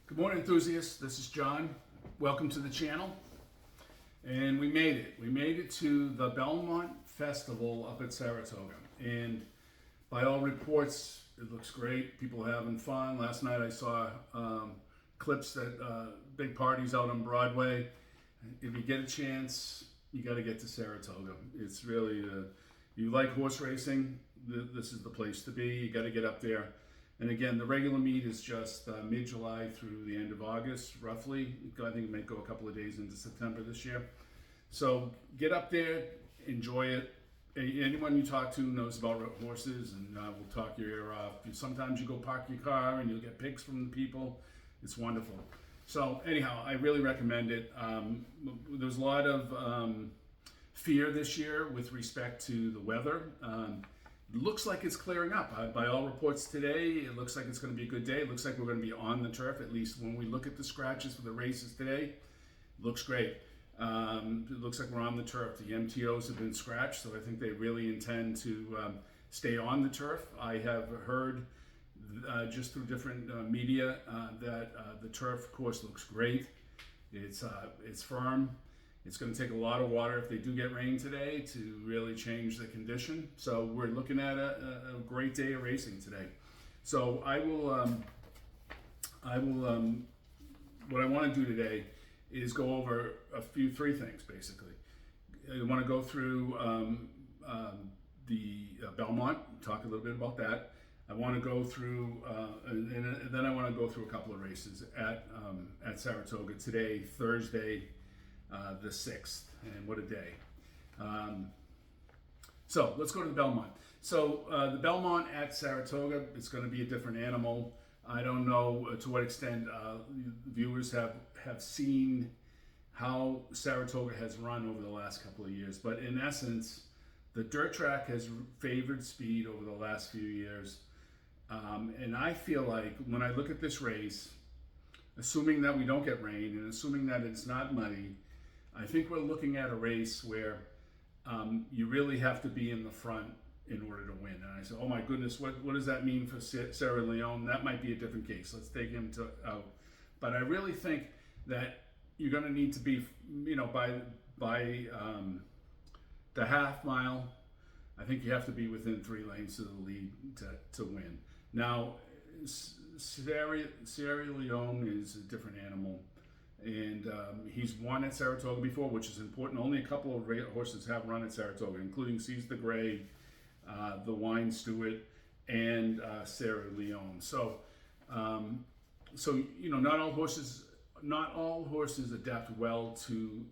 Good morning, enthusiasts. This is John. Welcome to the channel. And we made it. We made it to the Belmont Festival up at Saratoga. And by all reports, it looks great. People are having fun. Last night I saw clips that big parties out on Broadway. If you get a chance, you got to get to Saratoga. It's really, you like horse racing, this is the place to be. You got to get up there. And again, the regular meet is just mid-July through the end of August, roughly. I think it might go a couple of days into September this year. So get up there, enjoy it. Anyone you talk to knows about horses, and will talk your ear off. Sometimes you go park your car and you'll get pics from the people. It's wonderful. So anyhow, I really recommend it. There's a lot of fear this year with respect to the weather. Looks like it's clearing up. By all reports today, it looks like it's going to be a good day. It looks like we're going to be on the turf, at least when we look at the scratches for the races today. It looks great. It looks like we're on the turf. The MTOs have been scratched, so I think they really intend to stay on the turf. I have heard just through different media that the turf course looks great. It's firm. It's going to take a lot of water if they do get rain today to really change the condition. So we're looking at a great day of racing today. So what I want to do today is go over three things basically. I want to go through the Belmont, talk a little bit about that. I want to go through, and then I want to go through a couple of races at Saratoga today, Thursday, the 6th, and what a day. So let's go to the Belmont. So the Belmont at Saratoga, it's going to be a different animal. I don't know to what extent viewers have seen how Saratoga has run over the last couple of years, but in essence, the dirt track has favored speed over the last few years. And I feel like when I look at this race, assuming that we don't get rain and assuming that it's not muddy, I think we're looking at a race where you really have to be in the front in order to win. And I said, oh my goodness, what does that mean for Sarah Leone? That might be a different case. Let's take him out. But I really think that you're going to need to be, by the half mile, I think you have to be within 3 lanes of the lead to win. Now, Sierra Leone is a different animal. And he's won at Saratoga before, which is important. Only a couple of horses have run at Saratoga, including Seize the Gray, the Wine Stewart, and Sierra Leone. So, not all horses adapt well to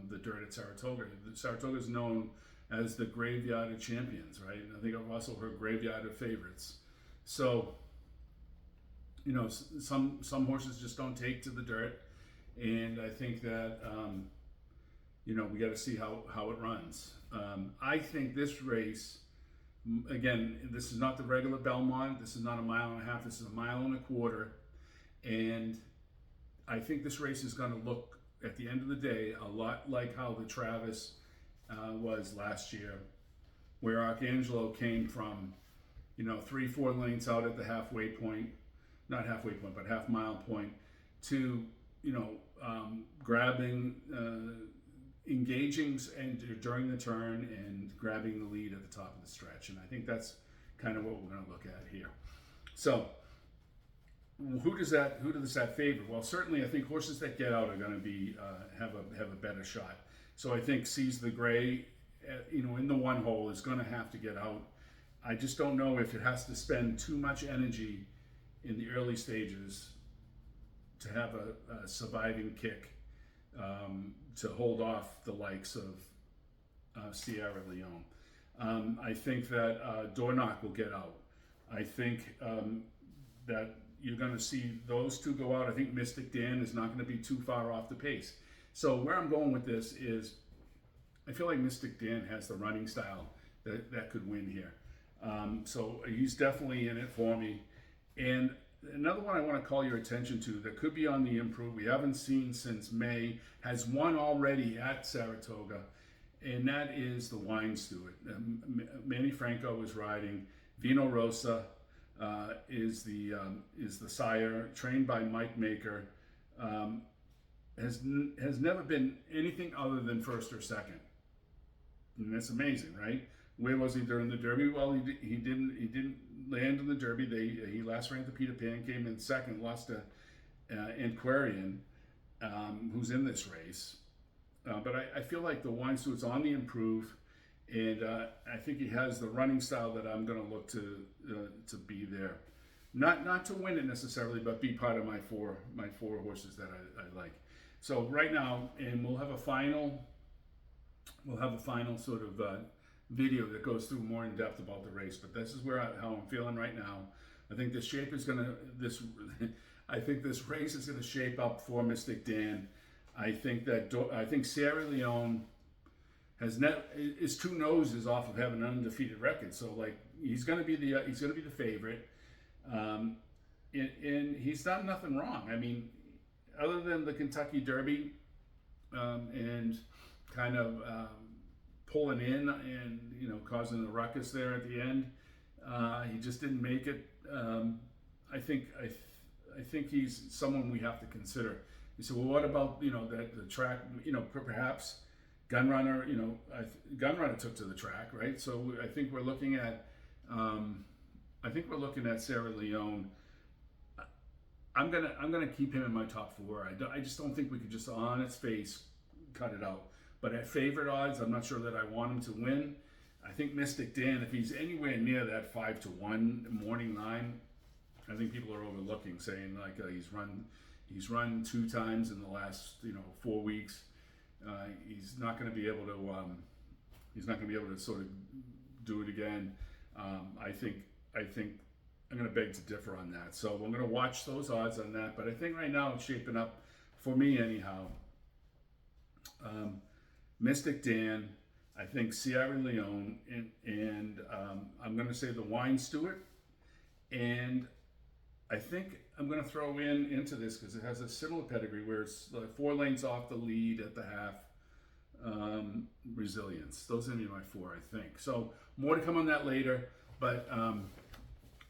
the dirt at Saratoga. Saratoga is known as the graveyard of champions, right? And I think I've also heard graveyard of favorites. So, some horses just don't take to the dirt. And I think that, we got to see how it runs. I think this race, again, this is not the regular Belmont. This is not a mile and a half. This is a mile and a quarter. And I think this race is going to look, at the end of the day, a lot like how the Travis was last year, where Arcangelo came from, 3-4 lanes out at the halfway point, not halfway point, but half mile point, to grabbing, engaging and during the turn and grabbing the lead at the top of the stretch. And I think that's kind of what we're going to look at here. So who does that favor? Well, certainly I think horses that get out are going to be have a better shot. So I think Seize the Gray, in the one hole is going to have to get out. I just don't know if it has to spend too much energy in the early stages to have a surviving kick to hold off the likes of Sierra Leone. I think that Dornoch will get out. I think that you're going to see those two go out. I think Mystic Dan is not going to be too far off the pace. So where I'm going with this is I feel like Mystic Dan has the running style that could win here. So he's definitely in it for me. And another one I want to call your attention to that could be on the improve, we haven't seen since May, has won already at Saratoga, and that is the Wine Stewart. Manny Franco is riding. Vino Rosa is the sire, trained by Mike Maker. Has never been anything other than first or second, and that's amazing, right? Where was he during the Derby? Well, he didn't land in the Derby. He last ran at the Peter Pan, came in second, lost to Antiquarian, who's in this race. But I feel like the Wine Steward's on the improve, and I think he has the running style that I'm going to look to be there. Not to win it necessarily, but be part of my four horses that I like. So right now, and we'll have a final sort of video that goes through more in depth about the race. But this is how I'm feeling right now. I think I think this race is gonna shape up for Mystic Dan. I think Sierra Leone is two noses off of having an undefeated record. So like he's gonna be the favorite. And he's done nothing wrong. I mean, other than the Kentucky Derby and kind of pulling in and causing the ruckus there at the end, he just didn't make it. I think he's someone we have to consider. You say, well, what about that the track? Perhaps Gunrunner. Gunrunner took to the track, right? So I think we're looking at. Sierra Leone. I'm gonna keep him in my top four. I just don't think we could just on its face cut it out. But at favorite odds, I'm not sure that I want him to win. I think Mystic Dan, if he's anywhere near that 5-1 morning line, I think people are overlooking, saying like he's run 2 times in the last 4 weeks. He's not going to be able to sort of do it again. I think I'm going to beg to differ on that. So I'm going to watch those odds on that. But I think right now it's shaping up for me anyhow. Mystic Dan, I think Sierra Leone, and I'm going to say the Wine Steward. And I think I'm going to throw into this because it has a similar pedigree where it's like 4 lengths off the lead at the half. Resilience. Those are going to be my 4, I think. So more to come on that later. But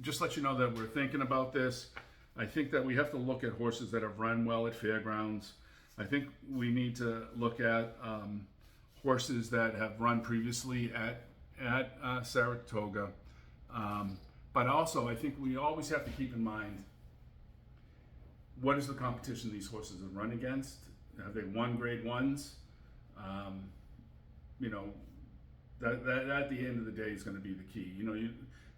just let you know that we're thinking about this. I think that we have to look at horses that have run well at fairgrounds. I think we need to look at horses that have run previously at Saratoga. But also, I think we always have to keep in mind, what is the competition these horses have run against? Have they won grade 1s? That at the end of the day is going to be the key.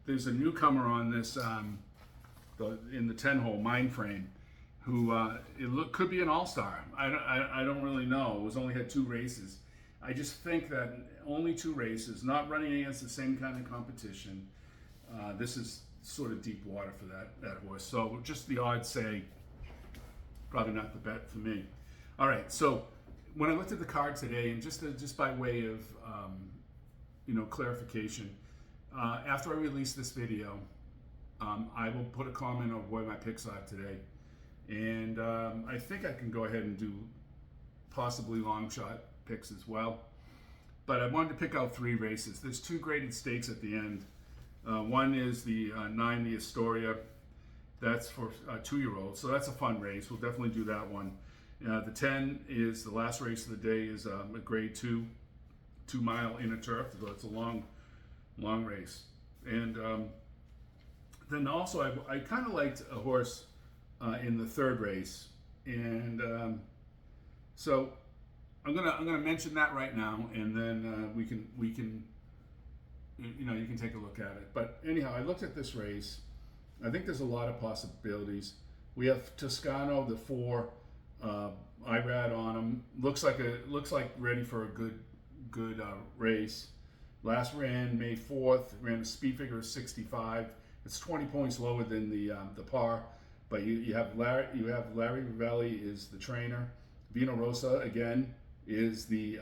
There's a newcomer on this in the 10-hole mind frame who could be an all-star. I don't really know. It was only had 2 races. I just think that only 2 races, not running against the same kind of competition. This is sort of deep water for that horse. So just the odds say probably not the bet for me. All right. So when I looked at the card today, and just by way of clarification, after I release this video, I will put a comment on where my picks are today, and I think I can go ahead and do possibly long shot picks as well. But I wanted to pick out 3 races. There's 2 graded stakes at the end. One is the 9, the Astoria. That's for 2-year-olds, so that's a fun race. We'll definitely do that one. The 10 is the last race of the day, is a grade 2, 2-mile inner turf. So it's a long race. And then also I kind of liked a horse in the 3rd race, and so I'm gonna mention that right now, and then we can you can take a look at it. But anyhow, I looked at this race. I think there's a lot of possibilities. We have Toscano, the 4, IRAD on him. Looks like ready for a good race. Last ran May 4th, ran a speed figure of 65. It's 20 points lower than the par, but you have Larry Ravelli is the trainer. Vino Rosa again is the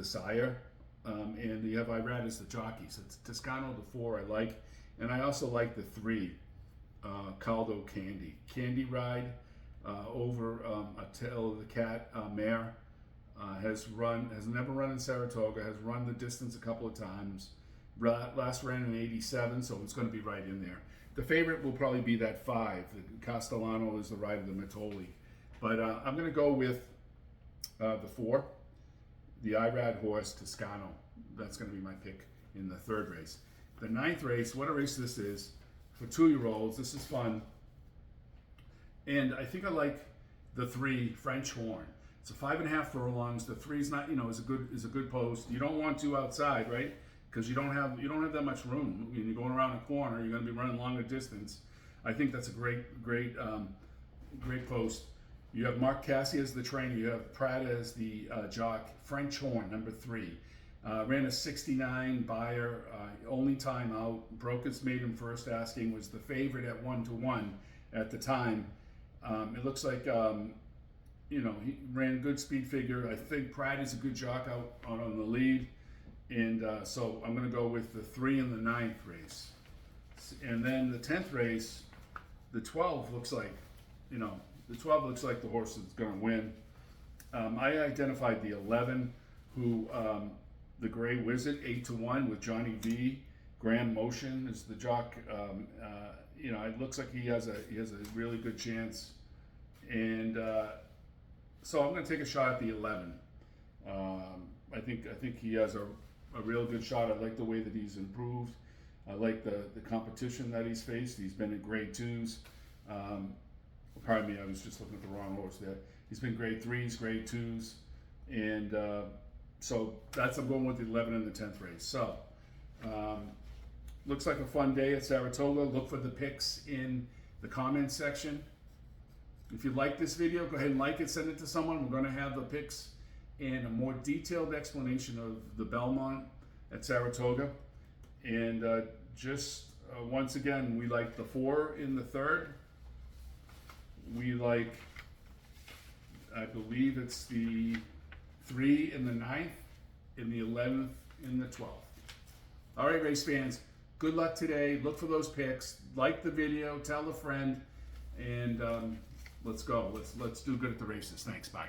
sire, and you have Irad as the jockey. So it's Toscano the 4 I like, and I also like the 3, Caldo Candy Ride over a Tail of the Cat mare. Has never run in Saratoga, has run the distance a couple of times, Last ran in 87, so it's going to be right in there. The favorite will probably be that 5. Castellano is the rider, the Matoli. But I'm going to go with the 4, the Irad horse, Toscano. That's going to be my pick in the 3rd race. The 9th race, what a race this is for 2-year-olds. This is fun. And I think I like the 3, French Horn. It's a 5.5 furlongs. The 3's not, is a good post. You don't want 2 outside, right? Because you don't have that much room. When you're going around a corner, you're going to be running longer distance. I think that's a great post. You have Mark Cassie as the trainer. You have Pratt as the jock. French Horn, number 3. Ran a 69 buyer, only time out. Broke its maiden first asking, was the favorite at 1-1 at the time. It looks like, he ran a good speed figure. I think Pratt is a good jock out on the lead. And so I'm going to go with the 3 in the 9th race. And then the 10th race, the 12 looks like, the horse is going to win. I identified the 11, who the Gray Wizard, 8-1 with Johnny V. Grand Motion is the jock. It looks like he has a really good chance. And so I'm going to take a shot at the 11. I think he has a real good shot. I like the way that he's improved. I like the competition that he's faced. He's been in grade 2s. Pardon me, I was just looking at the wrong horse there. He's been grade 3s, grade 2s. And so I'm going with the 11 in the 10th race. So looks like a fun day at Saratoga. Look for the picks in the comments section. If you like this video, go ahead and like it, send it to someone. We're going to have the picks and a more detailed explanation of the Belmont at Saratoga. And once again, we like the 4 in the 3rd. We like, I believe it's the 3 in the 9th, and the 11th in the 12th. All right, race fans, good luck today. Look for those picks. Like the video, tell a friend, and let's go. Let's do good at the races. Thanks. Bye.